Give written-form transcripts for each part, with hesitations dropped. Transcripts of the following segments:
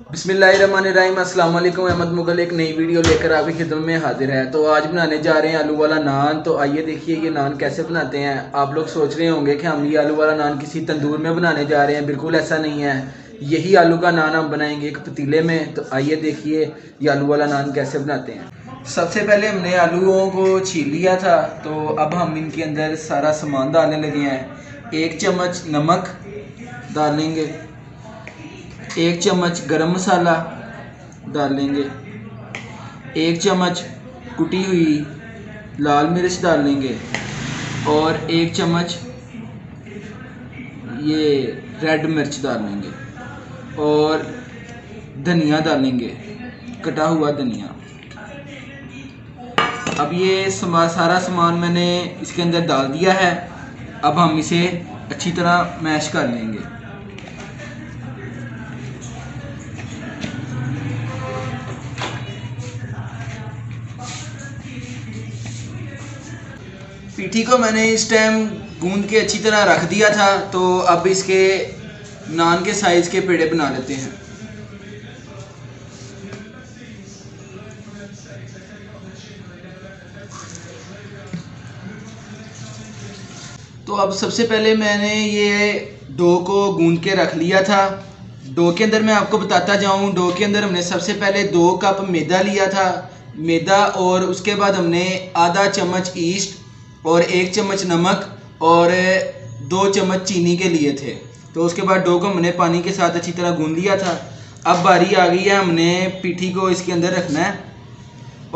बिस्मिल्लाहिर्रहमानिर्रहीम। अस्सलाम वालेकुम। अहमद मुगल एक नई वीडियो लेकर आपकी खिदमत में हाजिर है। तो आज बनाने जा रहे हैं आलू वाला नान। तो आइए देखिए ये नान कैसे बनाते हैं। आप लोग सोच रहे होंगे कि हम ये आलू वाला नान किसी तंदूर में बनाने जा रहे हैं। बिल्कुल ऐसा नहीं है, यही आलू का नान हम बनाएंगे एक पतीले में। तो आइए देखिए ये आलू वाला नान कैसे बनाते हैं। सबसे पहले हमने आलूओं को छील लिया था, तो अब हम इनके अंदर सारा सामान डालने लगे हैं। 1 चम्मच नमक डालेंगे, 1 चम्मच गरम मसाला डालेंगे, 1 चम्मच कुटी हुई लाल मिर्च डालेंगे और 1 चम्मच ये रेड मिर्च डालेंगे और धनिया डालेंगे, कटा हुआ धनिया। अब ये सारा सामान मैंने इसके अंदर डाल दिया है। अब हम इसे अच्छी तरह मैश कर लेंगे। पीठी को मैंने इस टाइम गूंद के अच्छी तरह रख दिया था। तो अब इसके नान के साइज़ के पेड़े बना लेते हैं। तो अब सबसे पहले मैंने ये डो को गूंद के रख लिया था। डो के अंदर मैं आपको बताता जाऊं, डो के अंदर हमने सबसे पहले 2 कप मैदा लिया था, मैदा, और उसके बाद हमने आधा चम्मच ईस्ट और 1 चम्मच नमक और 2 चम्मच चीनी के लिए थे। तो उसके बाद डो को हमने पानी के साथ अच्छी तरह गूंद लिया था। अब बारी आ गई है, हमने पीठी को इसके अंदर रखना है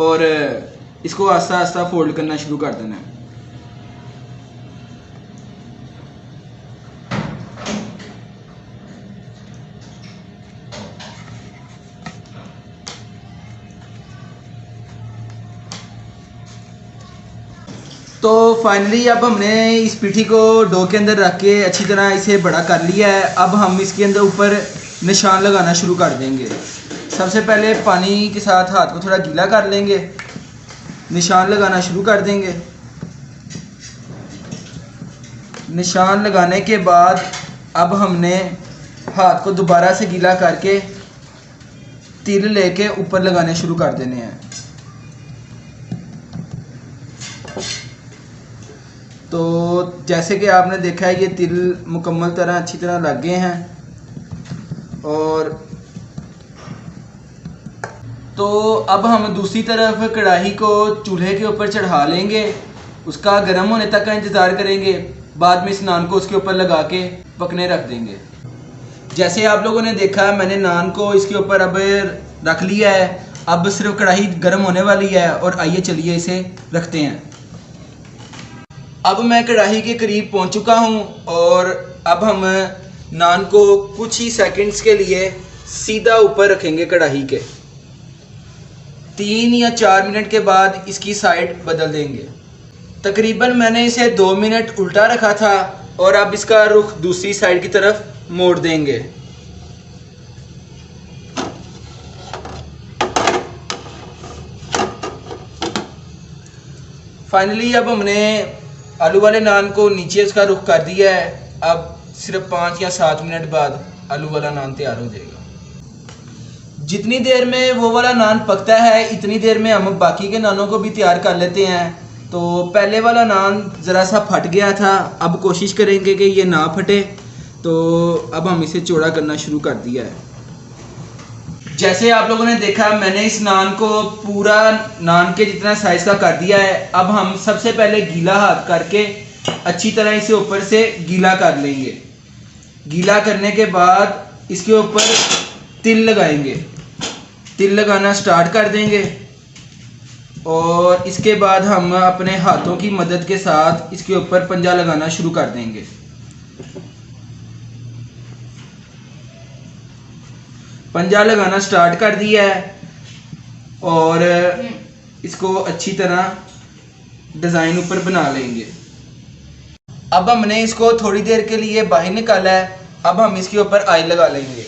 और इसको आस्ता आस्ता फोल्ड करना शुरू कर देना है। तो फाइनली अब हमने इस पीठी को डो के अंदर रख के अच्छी तरह इसे बड़ा कर लिया है। अब हम इसके अंदर ऊपर निशान लगाना शुरू कर देंगे। सबसे पहले पानी के साथ हाथ को थोड़ा गीला कर लेंगे, निशान लगाना शुरू कर देंगे। निशान लगाने के बाद अब हमने हाथ को दोबारा से गीला करके तिल लेके ऊपर लगाने शुरू कर देने हैं। तो जैसे कि आपने देखा है ये तिल मुकम्मल तरह अच्छी तरह लग गए हैं। और तो अब हम दूसरी तरफ कढ़ाई को चूल्हे के ऊपर चढ़ा लेंगे, उसका गर्म होने तक का इंतज़ार करेंगे। बाद में इस नान को उसके ऊपर लगा के पकने रख देंगे। जैसे आप लोगों ने देखा मैंने नान को इसके ऊपर अब रख लिया है। अब सिर्फ कढ़ाई गर्म होने वाली है और आइए चलिए इसे रखते हैं। अब मैं कढ़ाई के करीब पहुंच चुका हूं और अब हम नान को कुछ ही सेकंड्स के लिए सीधा ऊपर रखेंगे कढ़ाई के। 3 या 4 मिनट के बाद इसकी साइड बदल देंगे। तकरीबन मैंने इसे 2 मिनट उल्टा रखा था और अब इसका रुख दूसरी साइड की तरफ मोड़ देंगे। फाइनली अब हमने आलू वाले नान को नीचे उसका रुख कर दिया है। अब सिर्फ 5 या 7 मिनट बाद आलू वाला नान तैयार हो जाएगा। जितनी देर में वो वाला नान पकता है इतनी देर में हम बाकी के नानों को भी तैयार कर लेते हैं। तो पहले वाला नान ज़रा सा फट गया था, अब कोशिश करेंगे कि ये ना फटे। तो अब हम इसे चौड़ा करना शुरू कर दिया है। जैसे आप लोगों ने देखा मैंने इस नान को पूरा नान के जितना साइज़ का कर दिया है। अब हम सबसे पहले गीला हाथ करके अच्छी तरह इसे ऊपर से गीला कर लेंगे। गीला करने के बाद इसके ऊपर तिल लगाएंगे, तिल लगाना स्टार्ट कर देंगे और इसके बाद हम अपने हाथों की मदद के साथ इसके ऊपर पंजा लगाना शुरू कर देंगे। पंजा लगाना स्टार्ट कर दिया है और इसको अच्छी तरह डिज़ाइन ऊपर बना लेंगे। अब हमने इसको थोड़ी देर के लिए बाहर निकाला है। अब हम इसके ऊपर ऑयल लगा लेंगे।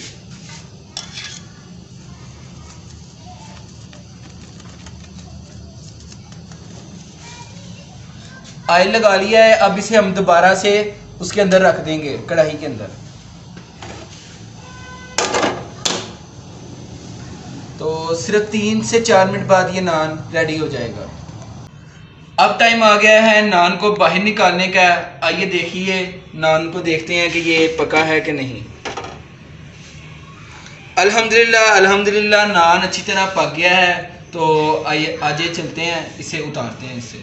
ऑयल लगा लिया है। अब इसे हम दोबारा से उसके अंदर रख देंगे, कढ़ाई के अंदर। तो सिर्फ 3 से 4 मिनट बाद ये नान रेडी हो जाएगा। अब टाइम आ गया है नान को बाहर निकालने का। आइए देखिए नान को, देखते हैं कि ये पका है कि नहीं। अल्हम्दुलिल्लाह अल्हम्दुलिल्लाह नान अच्छी तरह पक गया है। तो आइए आज चलते हैं, इसे उतारते हैं इससे।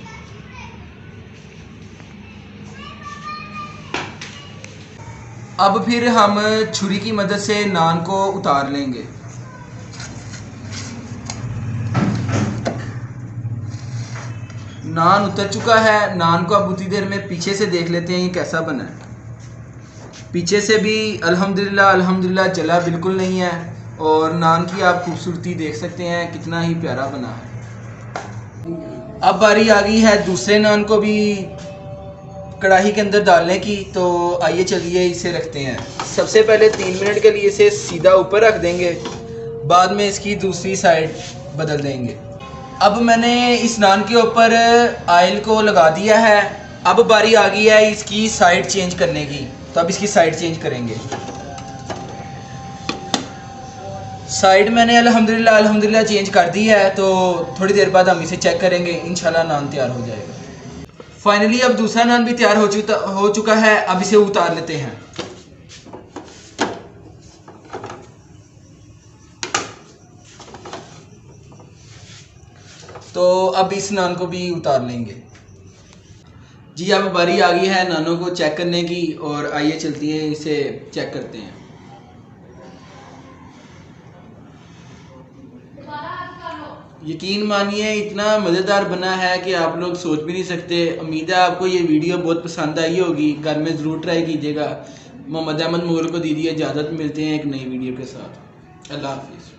अब फिर हम छुरी की मदद से नान को उतार लेंगे। नान उतर चुका है। नान को अब उतनी देर में पीछे से देख लेते हैं ये कैसा बना है। पीछे से भी अल्हम्दुलिल्लाह अल्हम्दुलिल्लाह जला बिल्कुल नहीं है, और नान की आप खूबसूरती देख सकते हैं कितना ही प्यारा बना है। अब बारी आ गई है दूसरे नान को भी कढ़ाई के अंदर डालने की। तो आइए चलिए इसे रखते हैं। सबसे पहले 3 मिनट के लिए इसे सीधा ऊपर रख देंगे, बाद में इसकी दूसरी साइड बदल देंगे। अब मैंने इस नान के ऊपर ऑयल को लगा दिया है। अब बारी आ गई है इसकी साइड चेंज करने की। तो अब इसकी साइड चेंज करेंगे। साइड मैंने अल्हम्दुलिल्लाह अल्हम्दुलिल्लाह चेंज कर दी है। तो थोड़ी देर बाद हम इसे चेक करेंगे, इंशाल्लाह नान तैयार हो जाएगा। फाइनली अब दूसरा नान भी तैयार हो चुका है। अब इसे उतार लेते हैं। तो अब इस नान को भी उतार लेंगे। जी अब बारी आ गई है नानों को चेक करने की, और आइए चलती है इसे चेक करते हैं। यकीन मानिए इतना मज़ेदार बना है कि आप लोग सोच भी नहीं सकते। उम्मीद है आपको ये वीडियो बहुत पसंद आई होगी। घर में ज़रूर ट्राई कीजिएगा। मोहम्मद अहमद मोगल को दीजिए इजाज़त। मिलते हैं एक नई वीडियो के साथ। अल्लाह हाफिज़।